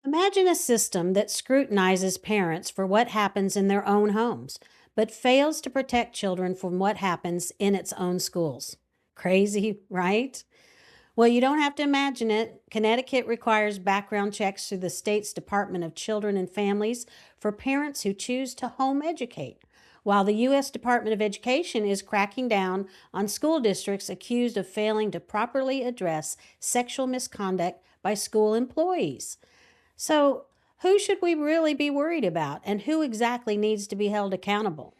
Imagine a system that scrutinizes parents for what happens in their own homes, but fails to protect children from what happens in its own schools. Crazy, right? Well, you don't have to imagine it. Connecticut requires background checks through the state's Department of Children and Families for parents who choose to home educate, while the U.S. Department of Education is cracking down on school districts accused of failing to properly address sexual misconduct by school employees. So, who should we really be worried about, and who exactly needs to be held accountable?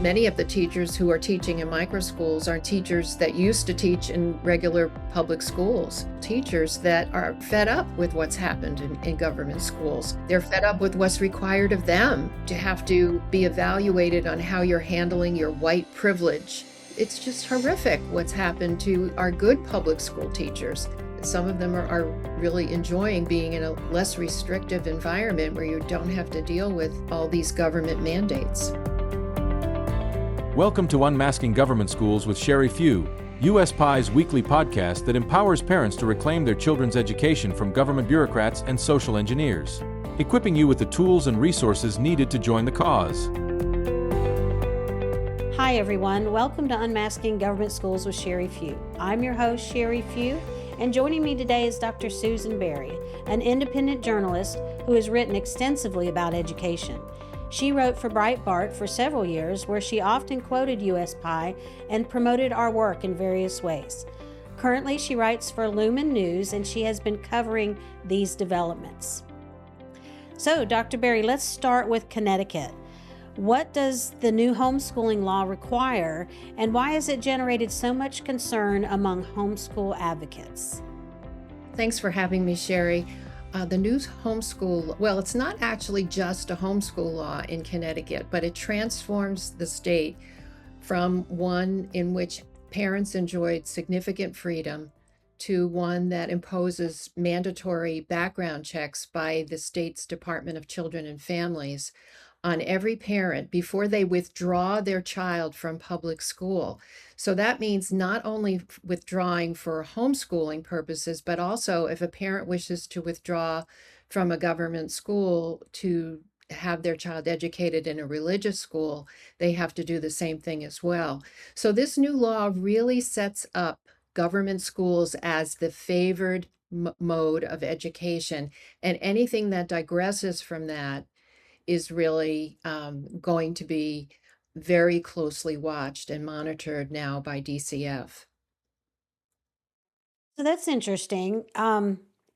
Many of the teachers who are teaching in micro schools are teachers that used to teach in regular public schools. Teachers that are fed up with what's happened in government schools. They're fed up with what's required of them to have to be evaluated on how you're handling your white privilege. It's just horrific what's happened to our good public school teachers. Some of them are really enjoying being in a less restrictive environment where you don't have to deal with all these government mandates. Welcome to Unmasking Government Schools with Sheri Few, US Pie's weekly podcast that empowers parents to reclaim their children's education from government bureaucrats and social engineers, equipping you with the tools and resources needed to join the cause. Hi, everyone. Welcome to Unmasking Government Schools with Sheri Few. I'm your host, Sheri Few, and joining me today is Dr. Susan Berry, an independent journalist who has written extensively about education. She wrote for Breitbart for several years, where she often quoted US Pie and promoted our work in various ways. Currently, she writes for Lumen News, and she has been covering these developments. So, Dr. Berry, let's start with Connecticut. What does the new homeschooling law require, and why has it generated so much concern among homeschool advocates? Thanks for having me, Sheri. The new homeschool, well, it's not actually just a homeschool law in Connecticut, but it transforms the state from one in which parents enjoyed significant freedom to one that imposes mandatory background checks by the state's Department of Children and Families on every parent before they withdraw their child from public school. So that means not only withdrawing for homeschooling purposes, but also if a parent wishes to withdraw from a government school to have their child educated in a religious school, they have to do the same thing as well. So this new law really sets up government schools as the favored mode of education, and anything that digresses from that is really going to be very closely watched and monitored now by DCF. So that's interesting.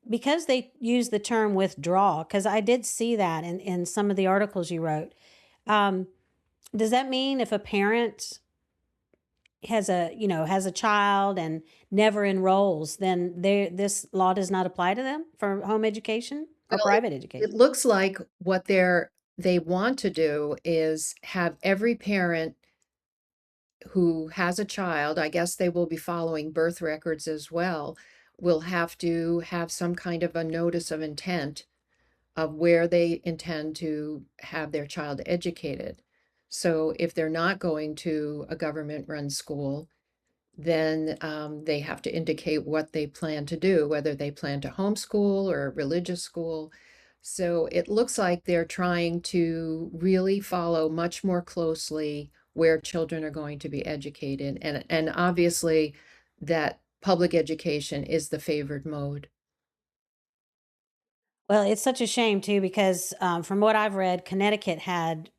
Because they use the term withdraw, because I did see that in some of the articles you wrote. Um, does that mean if a parent has a child and never enrolls, then this law does not apply to them for home education or Well, private it education? looks like what they want to do is have every parent who has a child, I guess they will be following birth records as well, will have to have some kind of a notice of intent of where they intend to have their child educated. So if they're not going to a government-run school, then they have to indicate what they plan to do, whether they plan to homeschool or a religious school. So it looks like they're trying to really follow much more closely where children are going to be educated. And obviously that public education is the favored mode. Well, it's such a shame too, because from what I've read, Connecticut had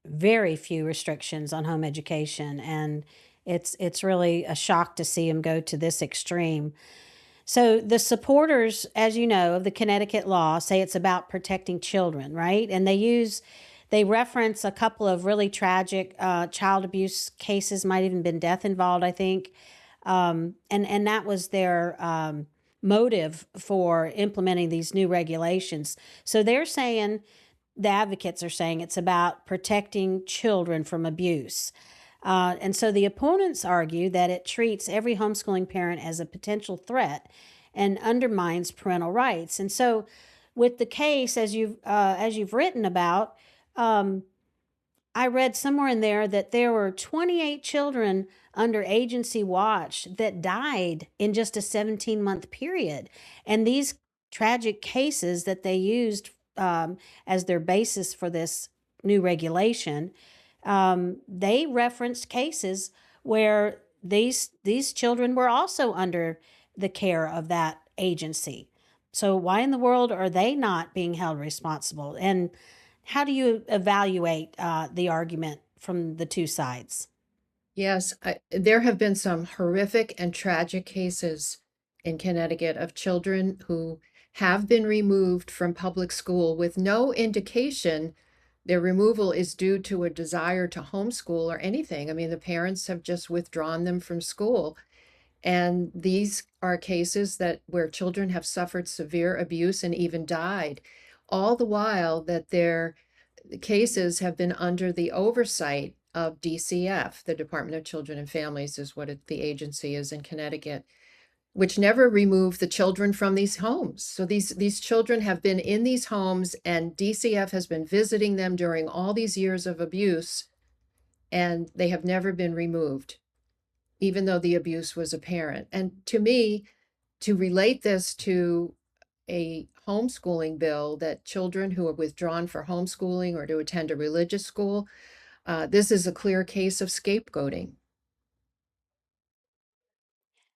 very few restrictions on home education, and it's really a shock to see them go to this extreme. So the supporters, as you know, of the Connecticut law say it's about protecting children, right? And they reference a couple of really tragic child abuse cases, might even been death involved, I think. And that was their motive for implementing these new regulations. So they're saying, the advocates are saying it's about protecting children from abuse. And so the opponents argue that it treats every homeschooling parent as a potential threat and undermines parental rights. And so, with the case, as you've written about, um, I read somewhere in there that there were 28 children under agency watch that died in just a 17-month period, and these tragic cases that they used as their basis for this new regulation, they referenced cases where these children were also under the care of that agency. So why in the world are they not being held responsible? And how do you evaluate the argument from the two sides? Yes, there have been some horrific and tragic cases in Connecticut of children who have been removed from public school with no indication their removal is due to a desire to homeschool or anything. I mean, the parents have just withdrawn them from school. And these are cases where children have suffered severe abuse and even died, all the while that their cases have been under the oversight of DCF, the Department of Children and Families is what the agency is in Connecticut, which never removed the children from these homes. So these children have been in these homes, and DCF has been visiting them during all these years of abuse, and they have never been removed, even though the abuse was apparent. And to me, to relate this to a homeschooling bill, that children who are withdrawn for homeschooling or to attend a religious school, this is a clear case of scapegoating.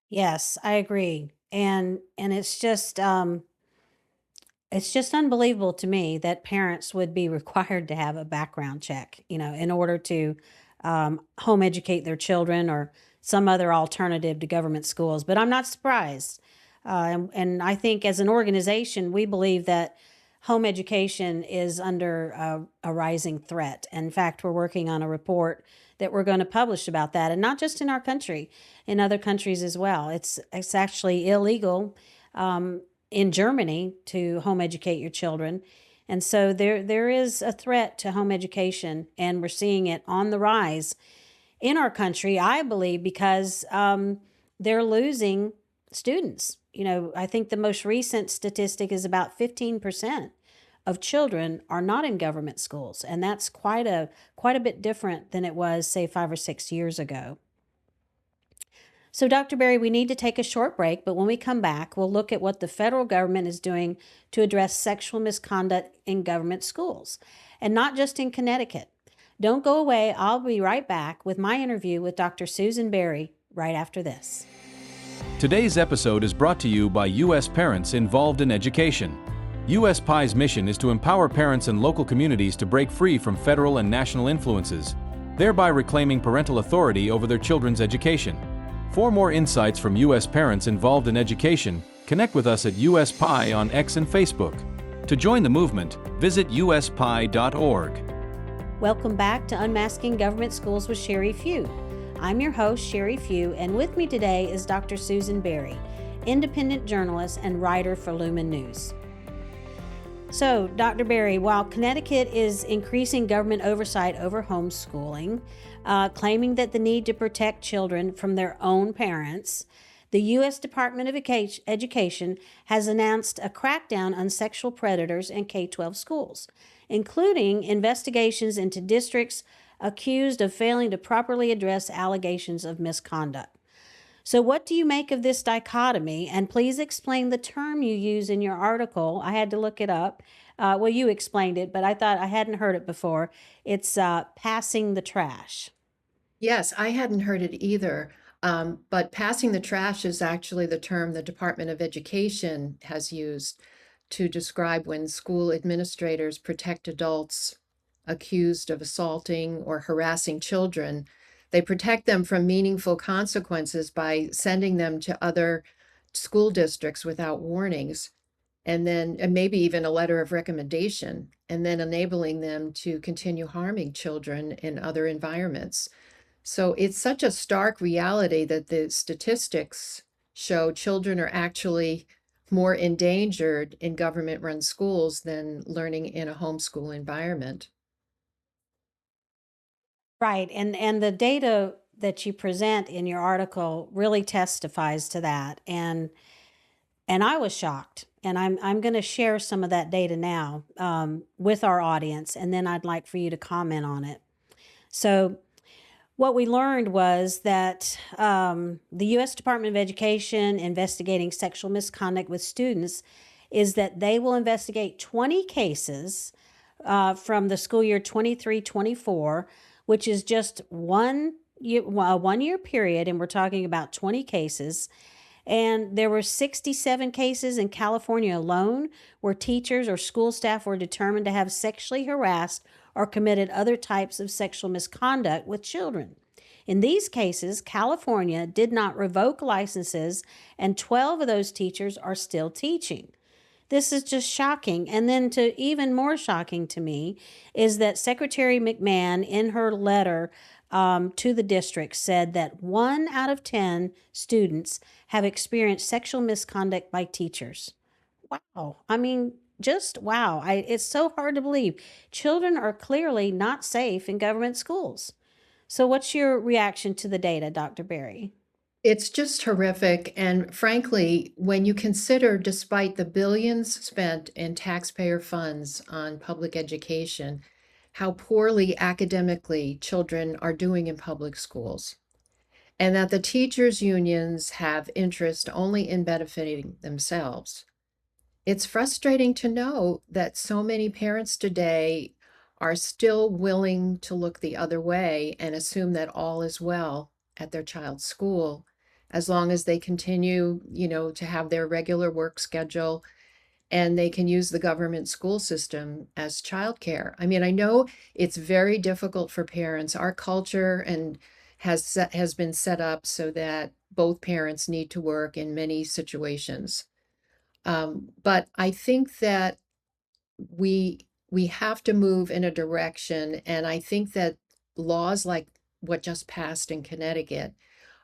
Yes, I agree. And it's just unbelievable to me that parents would be required to have a background check, in order to home educate their children or some other alternative to government schools. But I'm not surprised. And I think as an organization, we believe that home education is under a rising threat. In fact, we're working on a report that we're going to publish about that, and not just in our country, in other countries as well. It's actually illegal in Germany to home educate your children. And so there is a threat to home education, and we're seeing it on the rise in our country, I believe, because they're losing students. I think the most recent statistic is about 15% of children are not in government schools, and that's quite a bit different than it was, say, 5 or 6 years ago. So, Dr. Berry, we need to take a short break, but when we come back, we'll look at what the federal government is doing to address sexual misconduct in government schools, and not just in Connecticut. Don't go away. I'll be right back with my interview with Dr. Susan Berry right after this. Today's episode is brought to you by U.S. parents involved in education. U.S. PI's mission is to empower parents and local communities to break free from federal and national influences, thereby reclaiming parental authority over their children's education. For more insights from U.S. parents involved in education, connect with us at US PI on X and Facebook. To join the movement, visit uspie.org. Welcome back to Unmasking Government Schools with Sheri Few. I'm your host, Sheri Few, and with me today is Dr. Susan Berry, independent journalist and writer for Lumen News. So, Dr. Berry, while Connecticut is increasing government oversight over homeschooling, claiming that the need to protect children from their own parents, the U.S. Department of Education has announced a crackdown on sexual predators in K-12 schools, including investigations into districts accused of failing to properly address allegations of misconduct. So what do you make of this dichotomy? And please explain the term you use in your article. I had to look it up. Well, you explained it, but I thought I hadn't heard it before. It's passing the trash. Yes, I hadn't heard it either. But passing the trash is actually the term the Department of Education has used to describe when school administrators protect adults accused of assaulting or harassing children. They protect them from meaningful consequences by sending them to other school districts without warnings, and maybe even a letter of recommendation, and then enabling them to continue harming children in other environments. So it's such a stark reality that the statistics show children are actually more endangered in government-run schools than learning in a homeschool environment. Right. And the data that you present in your article really testifies to that. And I was shocked. And I'm going to share some of that data now with our audience, and then I'd like for you to comment on it. So what we learned was that the U.S. Department of Education investigating sexual misconduct with students is that they will investigate 20 cases from the school year 23-24, which is just 1 year, well, a 1 year period, and we're talking about 20 cases. And there were 67 cases in California alone where teachers or school staff were determined to have sexually harassed or committed other types of sexual misconduct with children. In these cases, California did not revoke licenses, and 12 of those teachers are still teaching. This is just shocking. And then, to even more shocking to me, is that Secretary McMahon, in her letter to the district, said that 1 out of 10 students have experienced sexual misconduct by teachers. Wow. I mean, just wow. It's so hard to believe. Children are clearly not safe in government schools. So, what's your reaction to the data, Dr. Berry? It's just horrific. And frankly, when you consider, despite the billions spent in taxpayer funds on public education, how poorly academically children are doing in public schools, and that the teachers' unions have interest only in benefiting themselves. It's frustrating to know that so many parents today are still willing to look the other way and assume that all is well at their child's school, as long as they continue, to have their regular work schedule and they can use the government school system as childcare. I mean, I know it's very difficult for parents. Our culture and has been set up so that both parents need to work in many situations. But I think that we have to move in a direction, and I think that laws like what just passed in Connecticut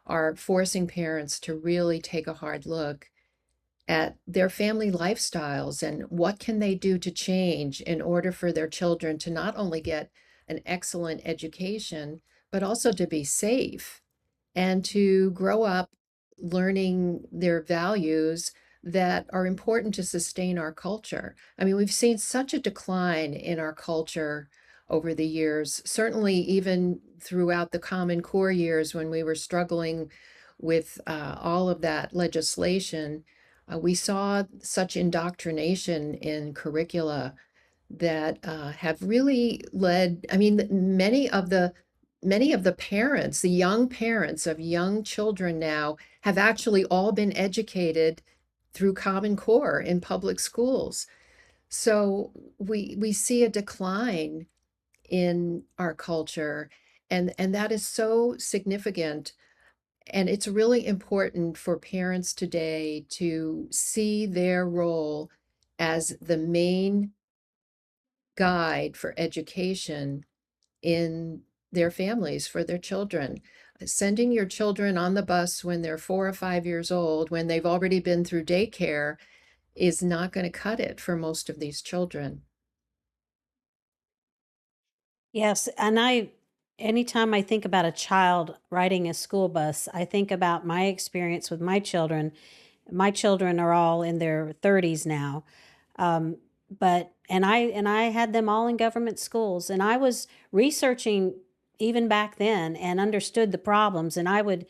are forcing parents to really take a hard look at their family lifestyles and what can they do to change in order for their children to not only get an excellent education, but also to be safe and to grow up learning their values that are important to sustain our culture. I mean, we've seen such a decline in our culture over the years, certainly even throughout the Common Core years when we were struggling with all of that legislation. We saw such indoctrination in curricula that have really led, I mean, many of the parents, the young parents of young children now, have actually all been educated through Common Core in public schools. So we see a decline in our culture, and that is so significant. And it's really important for parents today to see their role as the main guide for education in their families for their children. Sending your children on the bus when they're 4 or 5 years old, when they've already been through daycare, is not going to cut it for most of these children. Yes, and anytime I think about a child riding a school bus, I think about my experience with my children. My children are all in their 30s now. Um, but and I had them all in government schools, and I was researching even back then and understood the problems, and I would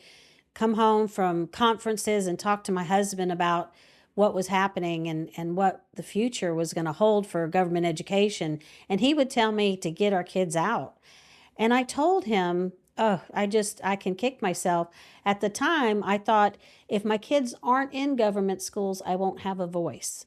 come home from conferences and talk to my husband about what was happening and what the future was going to hold for government education. And he would tell me to get our kids out. And I told him, oh, I can kick myself. At the time, I thought if my kids aren't in government schools, I won't have a voice.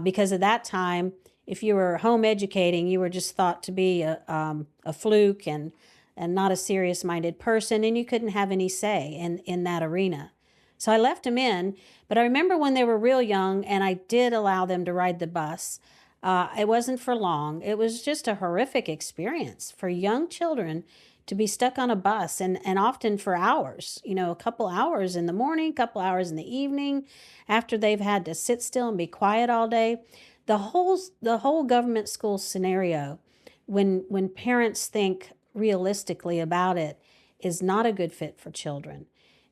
Because at that time, if you were home educating, you were just thought to be a fluke and not a serious minded person, and you couldn't have any say in that arena. So I left them in, but I remember when they were real young and I did allow them to ride the bus. It wasn't for long. It was just a horrific experience for young children to be stuck on a bus and often for hours, a couple hours in the morning, a couple hours in the evening after they've had to sit still and be quiet all day. The whole government school scenario, when parents think realistically about it, is not a good fit for children.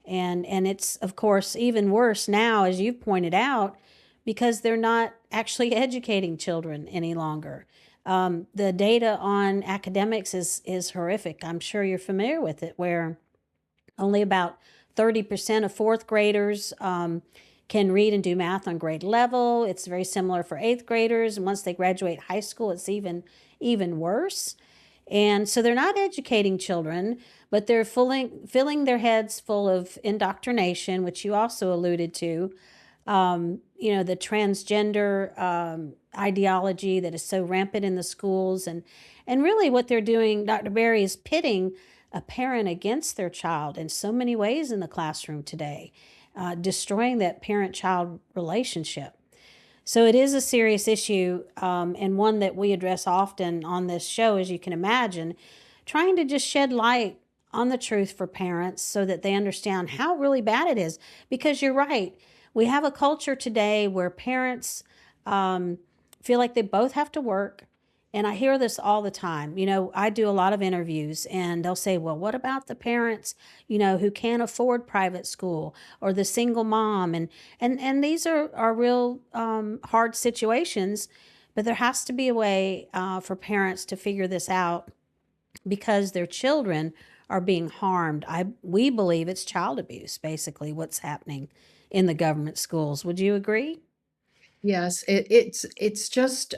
And it's, of course, even worse now, as you've pointed out, because they're not actually educating children any longer. The data on academics is horrific. I'm sure you're familiar with it, where only about 30% of fourth graders can read and do math on grade level. It's very similar for eighth graders. And once they graduate high school, it's even worse. And so they're not educating children, but they're filling their heads full of indoctrination, which you also alluded to. The transgender ideology that is so rampant in the schools. And really what they're doing, Dr. Berry, is pitting a parent against their child in so many ways in the classroom today, destroying that parent-child relationship. So it is a serious issue, and one that we address often on this show, as you can imagine, trying to just shed light on the truth for parents so that they understand how really bad it is. Because you're right, we have a culture today where parents feel like they both have to work. And I hear this all the time. I do a lot of interviews and they'll say, well, what about the parents, who can't afford private school, or the single mom? And these are real hard situations, but there has to be a way for parents to figure this out because their children are being harmed. We believe it's child abuse, basically, what's happening in the government schools. Would you agree? Yes, it's just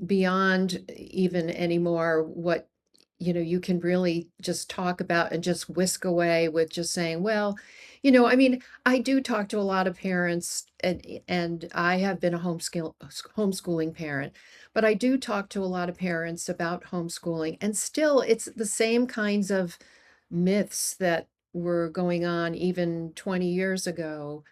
beyond even anymore what you can really just talk about and just whisk away with just saying, well, I mean, I do talk to a lot of parents, and I have been a homeschooling parent, but I do talk to a lot of parents about homeschooling, and still it's the same kinds of myths that were going on even 20 years ago.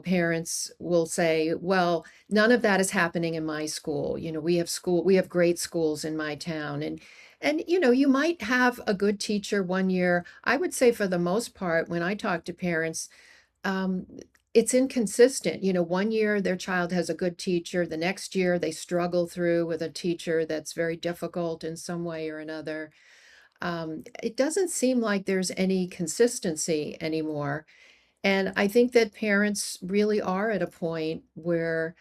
Parents will say, well, none of that is happening in my school. We have great schools in my town. And you might have a good teacher one year. I would say for the most part, when I talk to parents, um, it's inconsistent. One year their child has a good teacher, the next year they struggle through with a teacher that's very difficult in some way or another. It doesn't seem like there's any consistency anymore. And I think that parents really are at a point where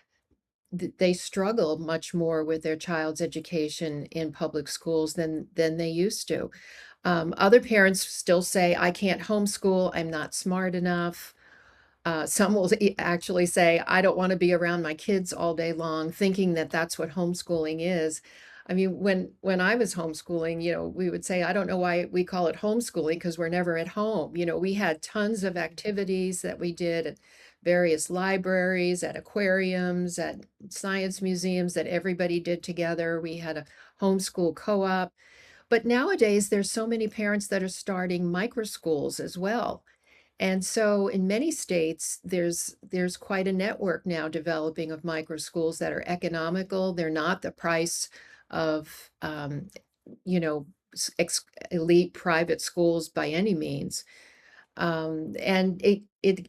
they struggle much more with their child's education in public schools than they used to. Other parents still say, I can't homeschool, I'm not smart enough. Some will actually say, I don't want to be around my kids all day long, thinking that that's what homeschooling is. I mean, when I was homeschooling, we would say, I don't know why we call it homeschooling because we're never at home. We had tons of activities that we did at various libraries, at aquariums, at science museums that everybody did together. We had a homeschool co-op. But nowadays, there's so many parents that are starting micro schools as well. And so in many states, there's quite a network now developing of micro schools that are economical. They're not the price of you know, elite private schools by any means. And it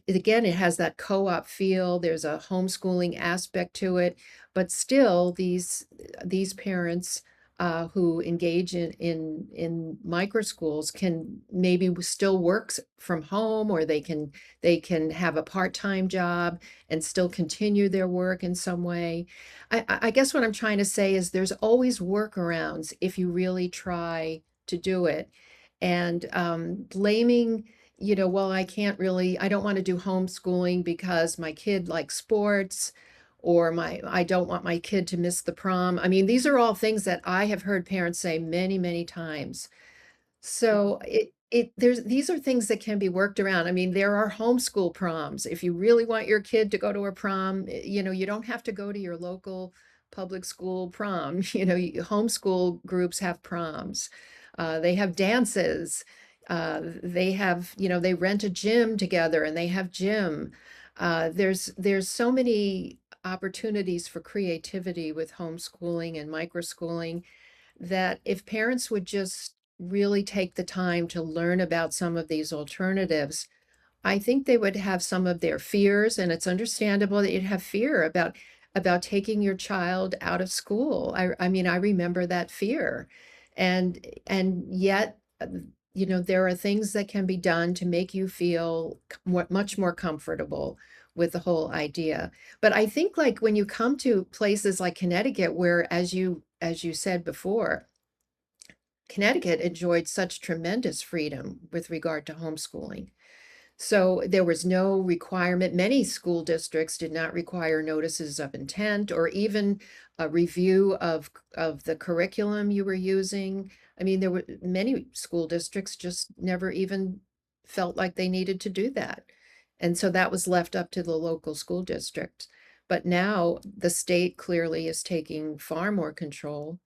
again, it has that co-op feel. There's a homeschooling aspect to it, but still, these parents who engage in micro schools can maybe still work from home, or they can have a part-time job and still continue their work in some way. I guess what I'm trying to say is there's always workarounds if you really try to do it. And blaming, well, I don't want to do homeschooling because my kid likes sports, or I don't want my kid to miss the prom. I mean, these are all things that I have heard parents say many, many times. So these are things that can be worked around. I mean, there are homeschool proms. If you really want your kid to go to a prom, you don't have to go to your local public school prom. Homeschool groups have proms. They have dances. They have, they rent a gym together and they have gym. There's so many opportunities for creativity with homeschooling and microschooling that if parents would just really take the time to learn about some of these alternatives, I think they would have some of their fears, and it's understandable that you'd have fear about taking your child out of school. I mean, I remember that fear. And yet, there are things that can be done to make you feel much more comfortable with the whole idea. But I think like when you come to places like Connecticut, where as you said before, Connecticut enjoyed such tremendous freedom with regard to homeschooling. So there was no requirement. Many school districts did not require notices of intent or even a review of the curriculum you were using. I mean, there were many school districts just never even felt like they needed to do that. And so that was left up to the local school district. But now the state clearly is taking far more control.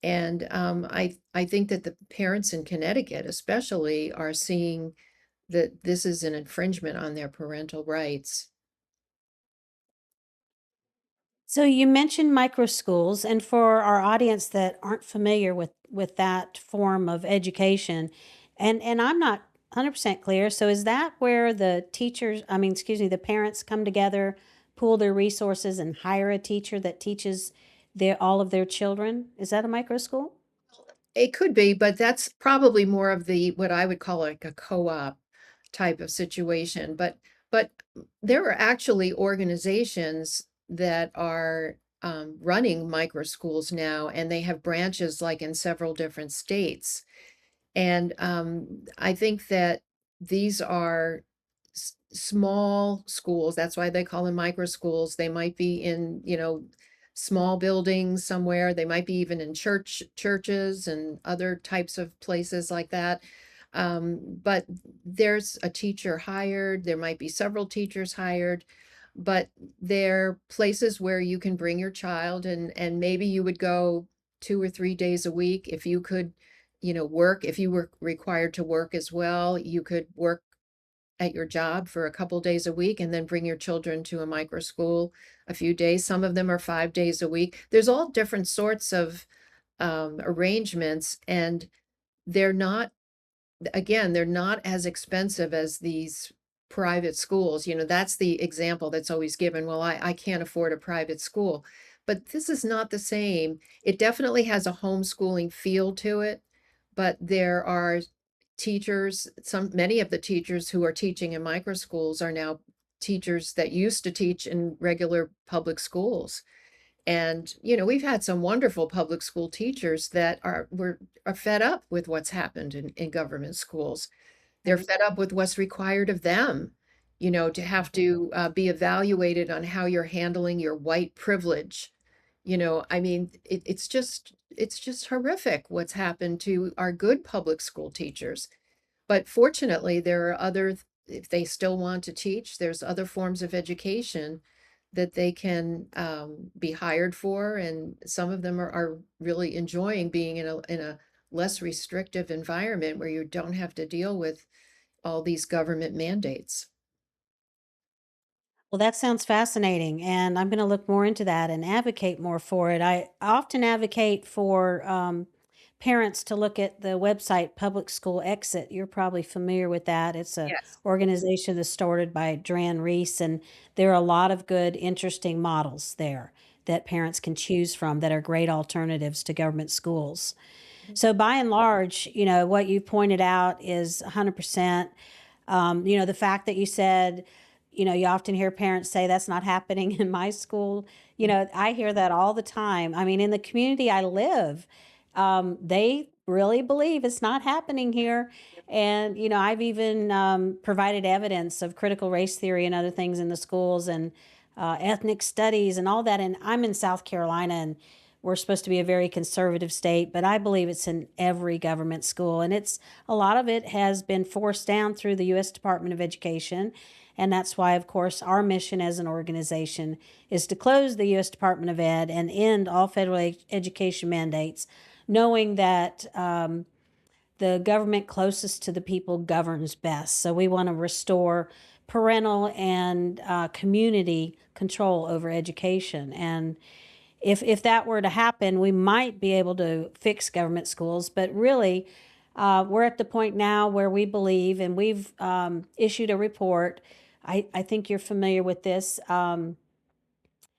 And I think that the parents in Connecticut especially are seeing that this is an infringement on their parental rights. So you mentioned micro schools, and for our audience that aren't familiar with that form of education, and I'm not 100% clear. So is that where the teachers, I mean, excuse me, the parents come together, pool their resources, and hire a teacher that teaches all of their children? Is that a micro school? It could be, but that's probably more of the what I would call like a co-op type of situation. But there are actually organizations that are running micro schools now, and they have branches like in several different states. And I think that these are small schools. That's why they call them micro schools. They might be in, small buildings somewhere. They might be even in churches and other types of places like that. But there's a teacher hired. There might be several teachers hired, but they're places where you can bring your child and maybe you would go 2 or 3 days a week if you could work. If you were required to work as well, you could work at your job for a couple days a week and then bring your children to a micro school a few days. Some of them are 5 days a week. There's all different sorts of arrangements, and they're not again, they're not as expensive as these private schools. That's the example that's always given. Well, I can't afford a private school. But this is not the same. It definitely has a homeschooling feel to it, but there are teachers, many of the teachers who are teaching in micro schools are now teachers that used to teach in regular public schools. And, we've had some wonderful public school teachers that are fed up with what's happened in government schools. They're Right. fed up with what's required of them, to have to be evaluated on how you're handling your white privilege. I mean, it's just horrific what's happened to our good public school teachers. But fortunately, there are if they still want to teach, there's other forms of education that they can be hired for, and some of them are really enjoying being in a less restrictive environment where you don't have to deal with all these government mandates. Well, that sounds fascinating, and I'm going to look more into that and advocate more for it. I often advocate for parents to look at the website Public School Exit. You're probably familiar with that. It's a Yes. organization that's started by Dran Reese, and there are a lot of good, interesting models there that parents can choose from that are great alternatives to government schools. So by and large, what you pointed out is 100%. The fact that you said, you often hear parents say that's not happening in my school. I hear that all the time. I mean, in the community I live, they really believe it's not happening here. And, I've even provided evidence of critical race theory and other things in the schools and ethnic studies and all that. And I'm in South Carolina, and we're supposed to be a very conservative state, but I believe it's in every government school. And a lot of it has been forced down through the U.S. Department of Education. And that's why, of course, our mission as an organization is to close the U.S. Department of Ed and end all federal education mandates, knowing that the government closest to the people governs best. So we want to restore parental and community control over education. And if that were to happen, we might be able to fix government schools. But really, we're at the point now where we believe, and we've issued a report. I think you're familiar with this.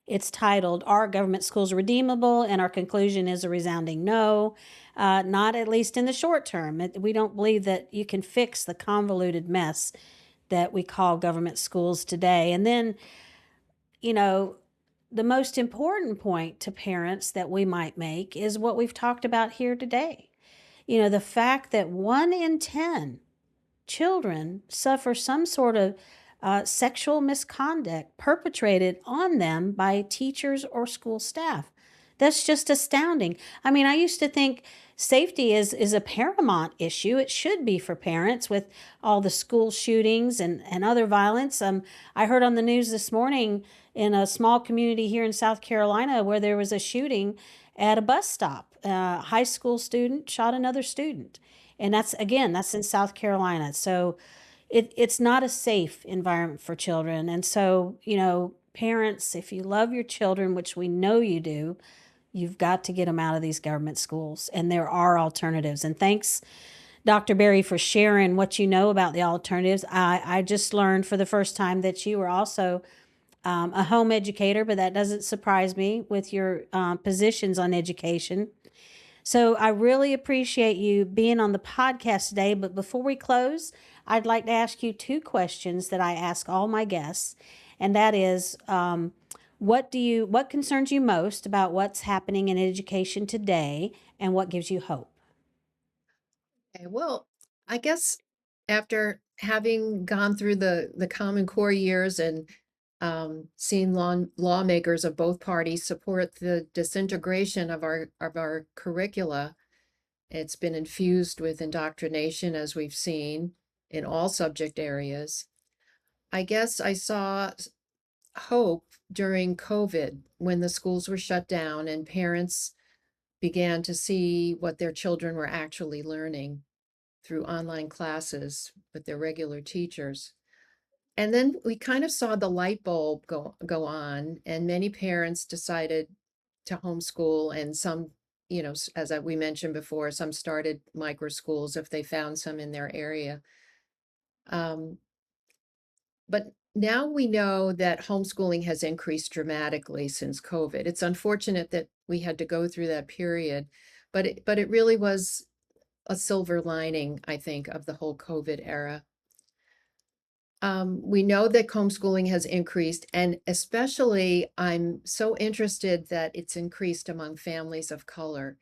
It's titled, Are Government Schools Redeemable? And our conclusion is a resounding no, not at least in the short term. We don't believe that you can fix the convoluted mess that we call government schools today. And then, you know, the most important point to parents that we might make is what we've talked about here today. The fact that 1 in 10 children suffer some sort of sexual misconduct perpetrated on them by teachers or school staff. That's just astounding. I mean, I used to think safety is a paramount issue. It should be for parents with all the school shootings and other violence. I heard on the news this morning in a small community here in South Carolina where there was a shooting at a bus stop. A high school student shot another student. And that's, again, that's in South Carolina. So it's not a safe environment for children. And so, parents, if you love your children, which we know you do, you've got to get them out of these government schools. And there are alternatives. And thanks, Dr. Berry, for sharing what you know about the alternatives. I just learned for the first time that you were also a home educator, but that doesn't surprise me with your positions on education. So I really appreciate you being on the podcast today. But before we close, I'd like to ask you two questions that I ask all my guests, and that is, what concerns you most about what's happening in education today, and what gives you hope? Okay, well, I guess after having gone through the Common Core years and seeing lawmakers of both parties support the disintegration of our curricula, it's been infused with indoctrination, as we've seen in all subject areas. I guess I saw hope during COVID when the schools were shut down and parents began to see what their children were actually learning through online classes with their regular teachers. And then we kind of saw the light bulb go on, and many parents decided to homeschool, and some, we mentioned before, some started micro schools if they found some in their area. Um, but now we know that homeschooling has increased dramatically since COVID. It's unfortunate that we had to go through that period, but it really was a silver lining, I think, of the whole COVID era. We know that homeschooling has increased, and especially I'm so interested that it's increased among families of color.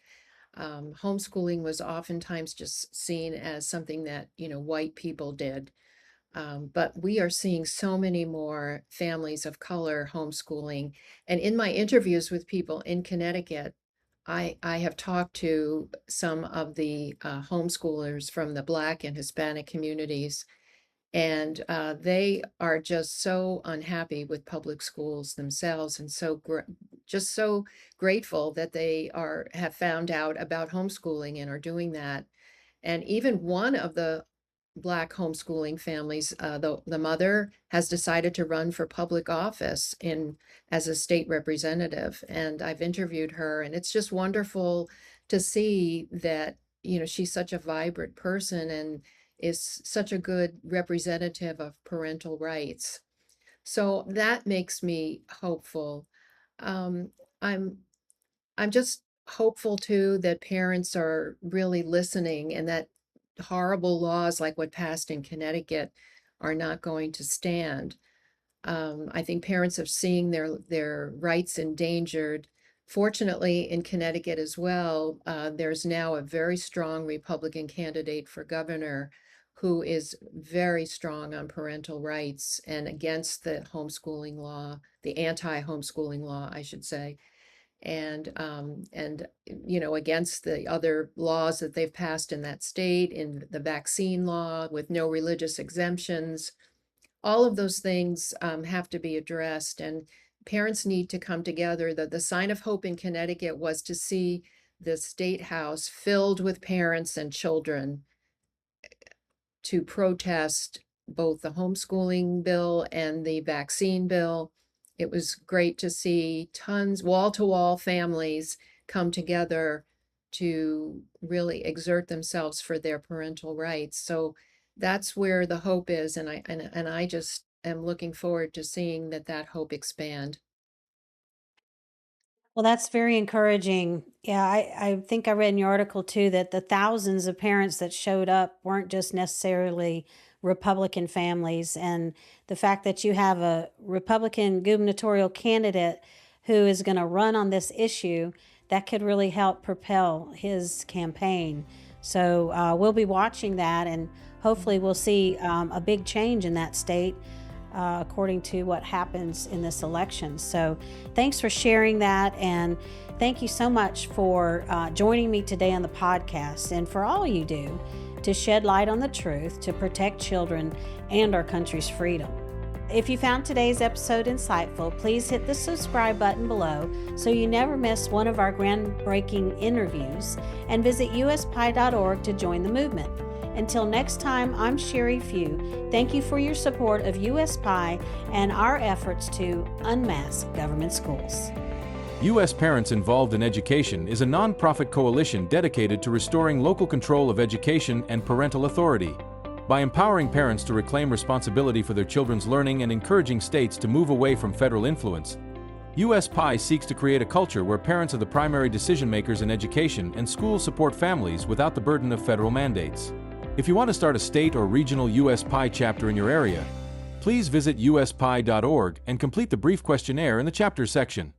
Homeschooling was oftentimes just seen as something that, white people did. But we are seeing so many more families of color homeschooling. And in my interviews with people in Connecticut, I have talked to some of the homeschoolers from the Black and Hispanic communities, and they are just so unhappy with public schools themselves, and just so grateful that they have found out about homeschooling and are doing that. And even one of the Black homeschooling families, the mother has decided to run for public office as a state representative. And I've interviewed her, and it's just wonderful to see that, she's such a vibrant person and is such a good representative of parental rights. So that makes me hopeful. Um, I'm I'm just hopeful too that parents are really listening and that horrible laws like what passed in Connecticut are not going to stand. I think parents are seeing their rights endangered. Fortunately, in Connecticut as well, there's now a very strong Republican candidate for governor who is very strong on parental rights and against the homeschooling law, the anti-homeschooling law, I should say, and against the other laws that they've passed in that state, in the vaccine law with no religious exemptions. All of those things have to be addressed, and parents need to come together. The sign of hope in Connecticut was to see the state house filled with parents and children to protest both the homeschooling bill and the vaccine bill. It was great to see tons, wall-to-wall families come together to really exert themselves for their parental rights. So that's where the hope is, and I just am looking forward to seeing that hope expand. Well, that's very encouraging. Yeah, I think I read in your article too that the thousands of parents that showed up weren't just necessarily Republican families. And the fact that you have a Republican gubernatorial candidate who is going to run on this issue, that could really help propel his campaign. So we'll be watching that, and hopefully we'll see a big change in that state according to what happens in this election. So thanks for sharing that, and thank you so much for joining me today on the podcast, and for all you do to shed light on the truth to protect children and our country's freedom. If you found today's episode insightful, please hit the subscribe button below so you never miss one of our groundbreaking interviews, and visit uspie.org to join the movement. Until next time, I'm Sheri Few. Thank you for your support of USPie and our efforts to unmask government schools. U.S. Parents Involved in Education is a nonprofit coalition dedicated to restoring local control of education and parental authority. By empowering parents to reclaim responsibility for their children's learning and encouraging states to move away from federal influence, USPie seeks to create a culture where parents are the primary decision-makers in education and schools support families without the burden of federal mandates. If you want to start a state or regional USPie chapter in your area, please visit uspie.org and complete the brief questionnaire in the chapters section.